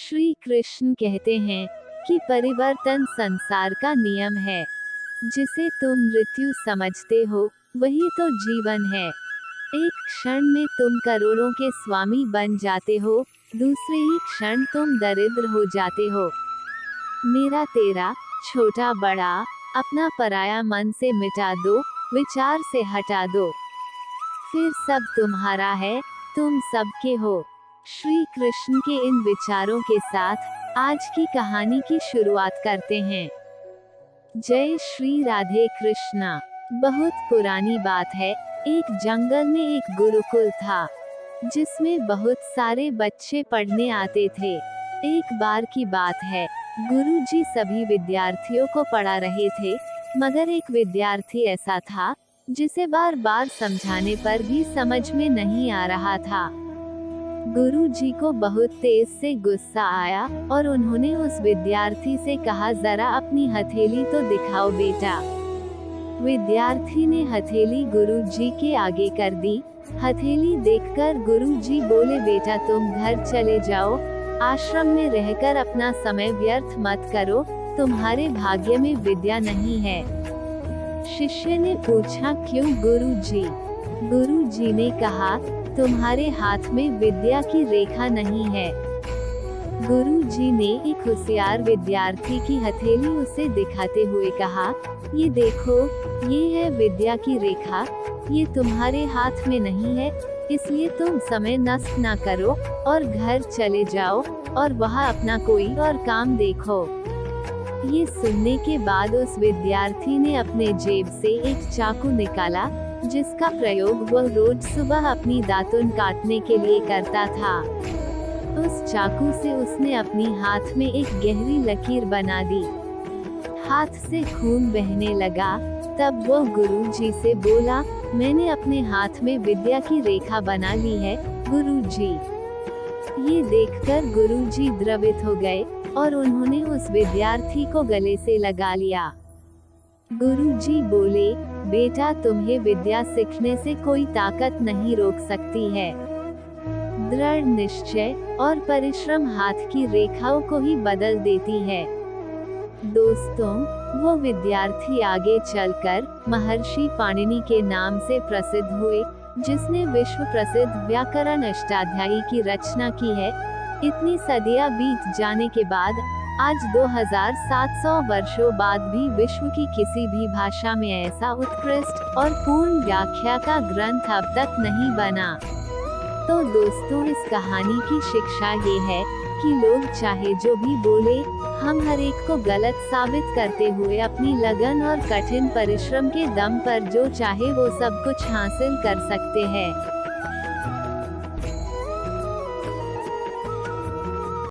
श्री कृष्ण कहते हैं कि परिवर्तन संसार का नियम है। जिसे तुम मृत्यु समझते हो वही तो जीवन है। एक क्षण में तुम करोड़ों के स्वामी बन जाते हो, दूसरे ही क्षण तुम दरिद्र हो जाते हो। मेरा तेरा, छोटा बड़ा, अपना पराया मन से मिटा दो, विचार से हटा दो, फिर सब तुम्हारा है, तुम सबके हो। श्री कृष्ण के इन विचारों के साथ आज की कहानी की शुरुआत करते हैं। जय श्री राधे कृष्णा। बहुत पुरानी बात है, एक जंगल में एक गुरुकुल था, जिसमें बहुत सारे बच्चे पढ़ने आते थे। एक बार की बात है, गुरुजी सभी विद्यार्थियों को पढ़ा रहे थे, मगर एक विद्यार्थी ऐसा था जिसे बार बार समझाने पर भी समझ में नहीं आ रहा था। गुरुजी को बहुत तेज से गुस्सा आया और उन्होंने उस विद्यार्थी से कहा, जरा अपनी हथेली तो दिखाओ बेटा। विद्यार्थी ने हथेली गुरुजी के आगे कर दी। हथेली देखकर गुरुजी बोले, बेटा तुम घर चले जाओ, आश्रम में रहकर अपना समय व्यर्थ मत करो, तुम्हारे भाग्य में विद्या नहीं है। शिष्य ने पूछा, क्यों गुरुजी? गुरुजी ने कहा, तुम्हारे हाथ में विद्या की रेखा नहीं है। गुरुजी ने एक होशियार विद्यार्थी की हथेली उसे दिखाते हुए कहा, ये देखो, ये है विद्या की रेखा, ये तुम्हारे हाथ में नहीं है, इसलिए तुम समय नष्ट ना करो और घर चले जाओ और वहाँ अपना कोई और काम देखो। ये सुनने के बाद उस विद्यार्थी ने अपने जेब से एक चाकू निकाला, जिसका प्रयोग वह रोज सुबह अपनी दातुन काटने के लिए करता था। उस चाकू से उसने अपनी हाथ में एक गहरी लकीर बना दी। हाथ से खून बहने लगा। तब वो गुरुजी से बोला, मैंने अपने हाथ में विद्या की रेखा बना ली है गुरुजी। ये देखकर गुरुजी द्रवित हो गए और उन्होंने उस विद्यार्थी को गले से लगा लिया। गुरुजी बोले, बेटा तुम्हें विद्या सीखने से कोई ताकत नहीं रोक सकती है। दृढ़ निश्चय और परिश्रम हाथ की रेखाओं को ही बदल देती है। दोस्तों, वो विद्यार्थी आगे चलकर महर्षि पाणिनि के नाम से प्रसिद्ध हुए, जिसने विश्व प्रसिद्ध व्याकरण अष्टाध्यायी की रचना की है। इतनी सदियां बीत जाने के बाद आज 2700 वर्षों बाद भी विश्व की किसी भी भाषा में ऐसा उत्कृष्ट और पूर्ण व्याख्या का ग्रंथ अब तक नहीं बना। तो दोस्तों, इस कहानी की शिक्षा ये है कि लोग चाहे जो भी बोले, हम हर एक को गलत साबित करते हुए अपनी लगन और कठिन परिश्रम के दम पर जो चाहे वो सब कुछ हासिल कर सकते हैं।